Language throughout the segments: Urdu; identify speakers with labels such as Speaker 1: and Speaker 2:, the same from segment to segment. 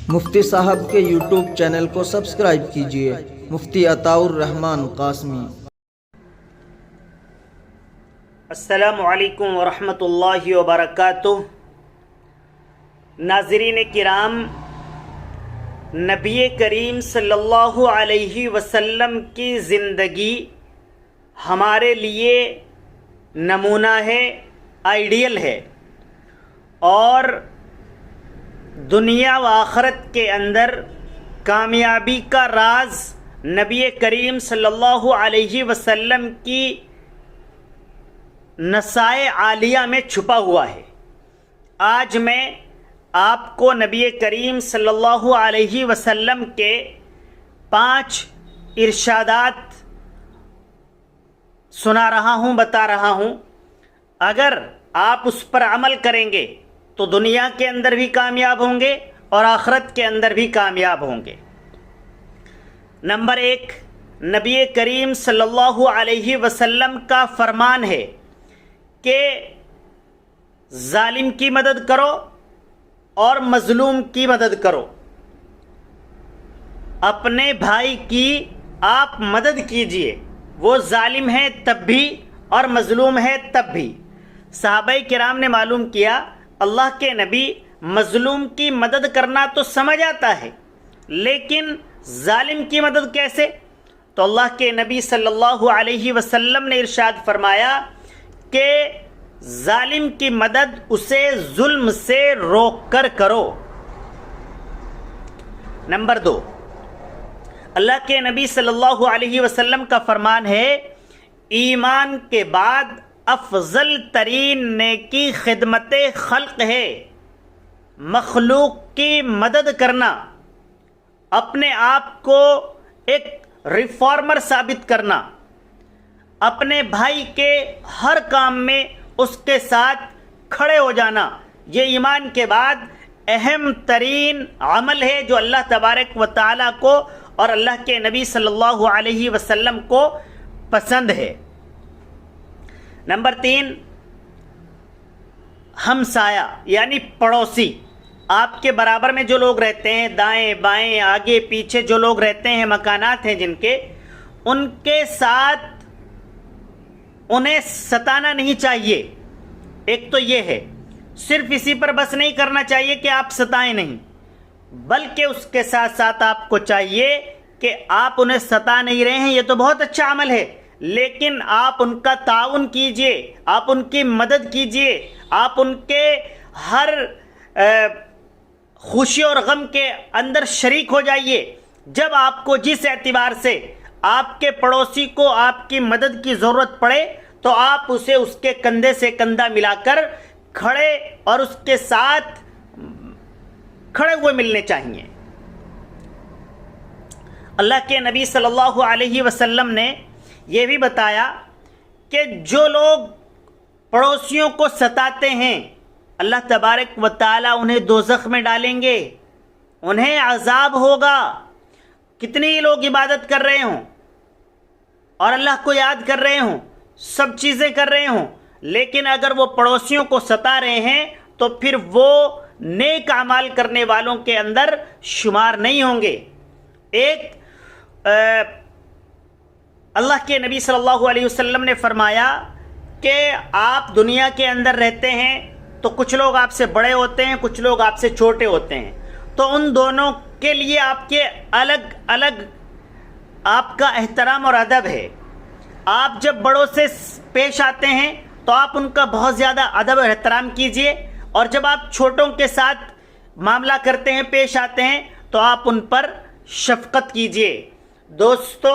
Speaker 1: مفتی صاحب کے یوٹیوب چینل کو سبسکرائب کیجئے، مفتی عطاء الرحمن قاسمی۔
Speaker 2: السلام علیکم ورحمۃ اللہ وبرکاتہ۔ ناظرین کرام، نبی کریم صلی اللہ علیہ وسلم کی زندگی ہمارے لیے نمونہ ہے، آئیڈیل ہے، اور دنیا و آخرت کے اندر کامیابی کا راز نبی کریم صلی اللہ علیہ وسلم کی نسائے عالیہ میں چھپا ہوا ہے۔ آج میں آپ کو نبی کریم صلی اللہ علیہ وسلم کے 5 ارشادات سنا رہا ہوں، بتا رہا ہوں۔ اگر آپ اس پر عمل کریں گے تو دنیا کے اندر بھی کامیاب ہوں گے اور آخرت کے اندر بھی کامیاب ہوں گے۔ نمبر 1، نبی کریم صلی اللہ علیہ وسلم کا فرمان ہے کہ ظالم کی مدد کرو اور مظلوم کی مدد کرو۔ اپنے بھائی کی آپ مدد کیجئے، وہ ظالم ہے تب بھی اور مظلوم ہے تب بھی۔ صحابہ کرام نے معلوم کیا اللہ کے نبی مظلوم کی مدد کرنا تو سمجھ آتا ہے، لیکن ظالم کی مدد کیسے؟ تو اللہ کے نبی صلی اللہ علیہ وسلم نے ارشاد فرمایا کہ ظالم کی مدد اسے ظلم سے روک کر کرو۔ نمبر 2، اللہ کے نبی صلی اللہ علیہ وسلم کا فرمان ہے، ایمان کے بعد افضل ترین نیکی خدمت خلق ہے۔ مخلوق کی مدد کرنا، اپنے آپ کو ایک ریفارمر ثابت کرنا، اپنے بھائی کے ہر کام میں اس کے ساتھ کھڑے ہو جانا، یہ ایمان کے بعد اہم ترین عمل ہے جو اللہ تبارک و تعالیٰ کو اور اللہ کے نبی صلی اللہ علیہ وسلم کو پسند ہے۔ نمبر 3، ہمسایہ یعنی پڑوسی، آپ کے برابر میں جو لوگ رہتے ہیں، دائیں بائیں آگے پیچھے جو لوگ رہتے ہیں، مکانات ہیں جن کے، ان کے ساتھ انہیں ستانا نہیں چاہیے۔ ایک تو یہ ہے، صرف اسی پر بس نہیں کرنا چاہیے کہ آپ ستائیں نہیں، بلکہ اس کے ساتھ ساتھ آپ کو چاہیے کہ آپ انہیں ستا نہیں رہے ہیں، یہ تو بہت اچھا عمل ہے، لیکن آپ ان کا تعاون کیجئے، آپ ان کی مدد کیجئے، آپ ان کے ہر خوشی اور غم کے اندر شریک ہو جائیے۔ جب آپ کو جس اعتبار سے آپ کے پڑوسی کو آپ کی مدد کی ضرورت پڑے تو آپ اسے اس کے کندھے سے کندھا ملا کر کھڑے اور اس کے ساتھ کھڑے ہوئے ملنے چاہیے۔ اللہ کے نبی صلی اللہ علیہ وسلم نے یہ بھی بتایا کہ جو لوگ پڑوسیوں کو ستاتے ہیں اللہ تبارک و تعالیٰ انہیں دوزخ میں ڈالیں گے، انہیں عذاب ہوگا۔ کتنی لوگ عبادت کر رہے ہوں اور اللہ کو یاد کر رہے ہوں، سب چیزیں کر رہے ہوں، لیکن اگر وہ پڑوسیوں کو ستا رہے ہیں تو پھر وہ نیک اعمال کرنے والوں کے اندر شمار نہیں ہوں گے۔ ایک اللہ کے نبی صلی اللہ علیہ وسلم نے فرمایا کہ آپ دنیا کے اندر رہتے ہیں تو کچھ لوگ آپ سے بڑے ہوتے ہیں، کچھ لوگ آپ سے چھوٹے ہوتے ہیں، تو ان دونوں کے لیے آپ کے الگ الگ آپ کا احترام اور ادب ہے۔ آپ جب بڑوں سے پیش آتے ہیں تو آپ ان کا بہت زیادہ ادب اور احترام کیجئے، اور جب آپ چھوٹوں کے ساتھ معاملہ کرتے ہیں، پیش آتے ہیں، تو آپ ان پر شفقت کیجئے۔ دوستو،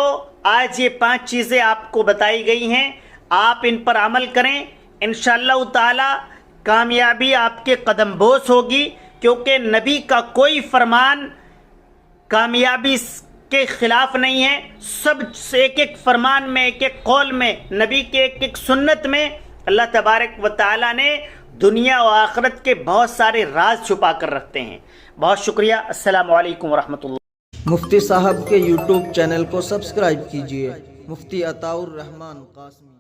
Speaker 2: آج یہ 5 چیزیں آپ کو بتائی گئی ہیں، آپ ان پر عمل کریں، انشاءاللہ تعالی کامیابی آپ کے قدم بوس ہوگی، کیونکہ نبی کا کوئی فرمان کامیابی کے خلاف نہیں ہے۔ سب سے ایک ایک فرمان میں، ایک ایک قول میں، نبی کے ایک ایک سنت میں اللہ تبارک و تعالی نے دنیا و آخرت کے بہت سارے راز چھپا کر رکھتے ہیں۔ بہت شکریہ۔ السلام علیکم ورحمۃ اللہ۔
Speaker 1: مفتی صاحب کے یوٹیوب چینل کو سبسکرائب کیجئے، مفتی عطاء الرحمن قاسمی۔